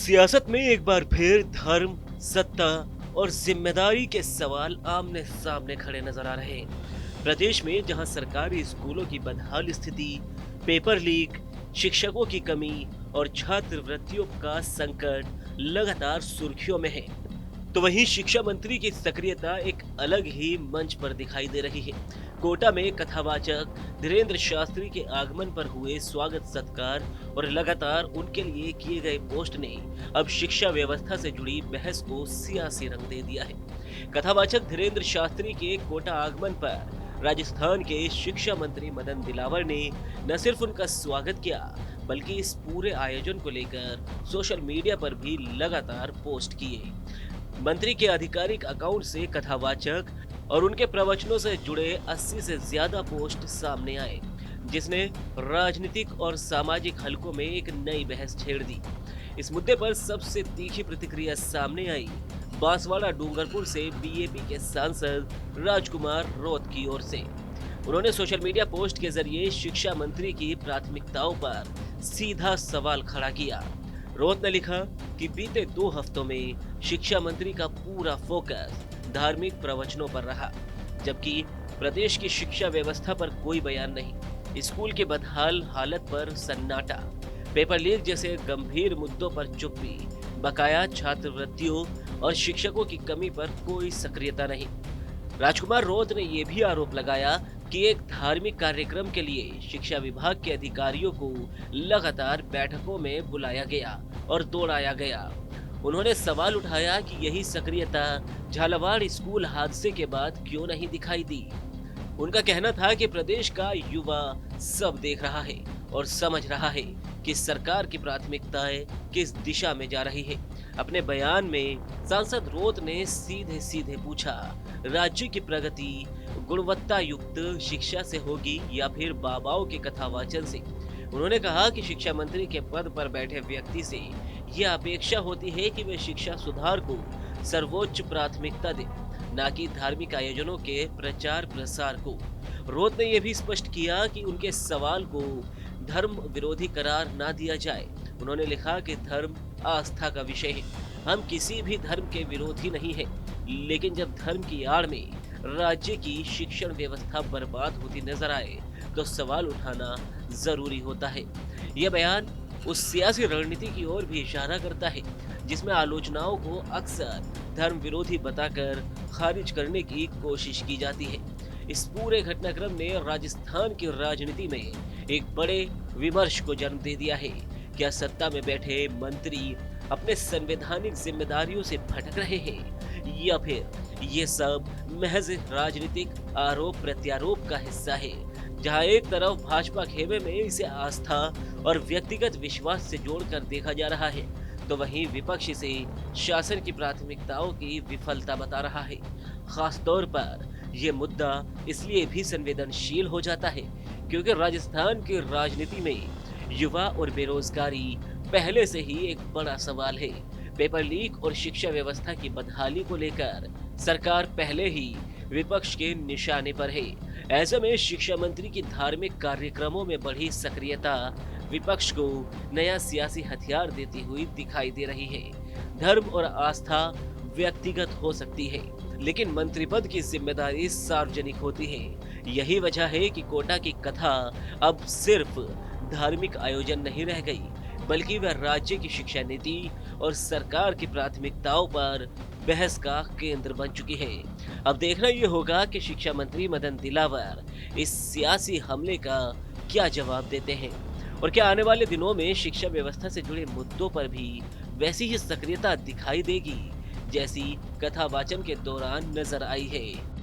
सियासत में एक बार फिर धर्म, सत्ता और जिम्मेदारी के सवाल आमने सामने खड़े नजर आ रहे हैं। प्रदेश में जहां सरकारी स्कूलों की बदहाल स्थिति, पेपर लीक, शिक्षकों की कमी और छात्रवृत्तियों का संकट लगातार सुर्खियों में है, तो वहीं शिक्षा मंत्री की सक्रियता एक अलग ही मंच पर दिखाई दे रही है। कोटा में कथावाचक धीरेन्द्र शास्त्री के आगमन पर हुए स्वागत सत्कार और लगातार उनके लिए किए गए पोस्ट ने अब शिक्षा व्यवस्था से जुड़ी बहस को सियासी रंग दे दिया है। कथावाचक धीरेन्द्र शास्त्री के कोटा आगमन पर राजस्थान के शिक्षा मंत्री मदन दिलावर ने न सिर्फ उनका स्वागत किया, बल्कि इस पूरे आयोजन को लेकर सोशल मीडिया पर भी लगातार पोस्ट किए। मंत्री के आधिकारिक अकाउंट से कथावाचक और उनके प्रवचनों से जुड़े 80 से ज्यादा पोस्ट सामने आए, जिसने राजनीतिक और सामाजिक हलकों में एक नई बहस छेड़ दी। इस मुद्दे पर सबसे तीखी प्रतिक्रिया सामने आई बांसवाड़ा डूंगरपुर से बीएपी के सांसद राजकुमार रोत की ओर से। उन्होंने सोशल मीडिया पोस्ट के जरिए शिक्षा मंत्री की प्राथमिकताओं पर सीधा सवाल खड़ा किया। रोत ने लिखा कि बीते 2 हफ्तों में शिक्षा मंत्री का पूरा फोकस धार्मिक प्रवचनों पर रहा, जबकि प्रदेश की शिक्षा व्यवस्था पर कोई बयान नहीं। स्कूल के बदहाल हालत पर सन्नाटा, पेपर लीक जैसे गंभीर मुद्दों पर चुप्पी, बकाया छात्रवृत्तियों और शिक्षकों की कमी पर कोई सक्रियता नहीं। राजकुमार रोत ने यह भी आरोप लगाया कि एक धार्मिक कार्यक्रम के लिए शिक्षा विभाग के अधिकारियों को लगातार बैठकों में बुलाया गया और दौड़ाया गया। उन्होंने सवाल उठाया कि यही सक्रियता झालावाड़ स्कूल हादसे के बाद क्यों नहीं दिखाई दी। उनका कहना था कि प्रदेश का युवा सब देख रहा है और समझ रहा है कि सरकार की प्राथमिकताएं किस दिशा में जा रही है। अपने बयान में सांसद रोत ने सीधे सीधे पूछा, राज्य की प्रगति गुणवत्ता युक्त शिक्षा से होगी या फिर बाबाओं के कथावाचन से। उन्होंने कहा कि शिक्षा मंत्री के पद पर बैठे व्यक्ति से यह अपेक्षा होती है कि वे शिक्षा सुधार को सर्वोच्च प्राथमिकता दे, न कि धार्मिक आयोजनों के प्रचार प्रसार को। रोत ने यह भी स्पष्ट किया कि उनके सवाल को धर्म विरोधी करार ना दिया जाए। उन्होंने लिखा कि धर्म आस्था का विषय है, हम किसी भी धर्म के विरोधी नहीं है, लेकिन जब धर्म की आड़ में राज्य की शिक्षण व्यवस्था बर्बाद होती नजर आए तो सवाल उठाना जरूरी होता है। यह बयान उस सियासी रणनीति की ओर भी इशारा करता है जिसमें आलोचनाओं को अक्सर धर्म विरोधी बताकर खारिज करने की कोशिश की जाती है। इस पूरे घटनाक्रम ने राजस्थान की राजनीति में एक बड़े विमर्श को जन्म दे दिया है। क्या सत्ता में बैठे मंत्री अपने संवैधानिक जिम्मेदारियों से भटक रहे हैं, या फिर ये सब महज राजनीतिक आरोप प्रत्यारोप का हिस्सा है, जहां एक तरफ भाजपा खेमे में इसे आस्था और व्यक्तिगत विश्वास से जोड़कर देखा जा रहा है, तो वहीं विपक्ष इसे शासन की प्राथमिकताओं की विफलता बता रहा है। खास तौर पर यह मुद्दा इसलिए भी संवेदनशील हो जाता है क्योंकि राजस्थान की राजनीति में युवा और बेरोजगारी पहले से ही एक बड़ा सवाल है। पेपर लीक और शिक्षा व्यवस्था की बदहाली को लेकर सरकार पहले ही विपक्ष के निशाने पर है। ऐसे में शिक्षा मंत्री की धार्मिक कार्यक्रमों में बढ़ी सक्रियता विपक्ष को नया सियासी हथियार देती हुई दिखाई दे रही है। धर्म और आस्था व्यक्तिगत हो सकती है, लेकिन मंत्री पद की जिम्मेदारी सार्वजनिक होती है। यही वजह है कि कोटा की कथा अब सिर्फ धार्मिक आयोजन नहीं रह गई, बल्कि वह राज्य की शिक्षा नीति और सरकार की प्राथमिकताओं पर बहस का केंद्र बन चुकी है। अब देखना यह होगा कि शिक्षा मंत्री मदन दिलावर इस सियासी हमले का क्या जवाब देते हैं और क्या आने वाले दिनों में शिक्षा व्यवस्था से जुड़े मुद्दों पर भी वैसी ही सक्रियता दिखाई देगी जैसी कथावाचन के दौरान नजर आई है।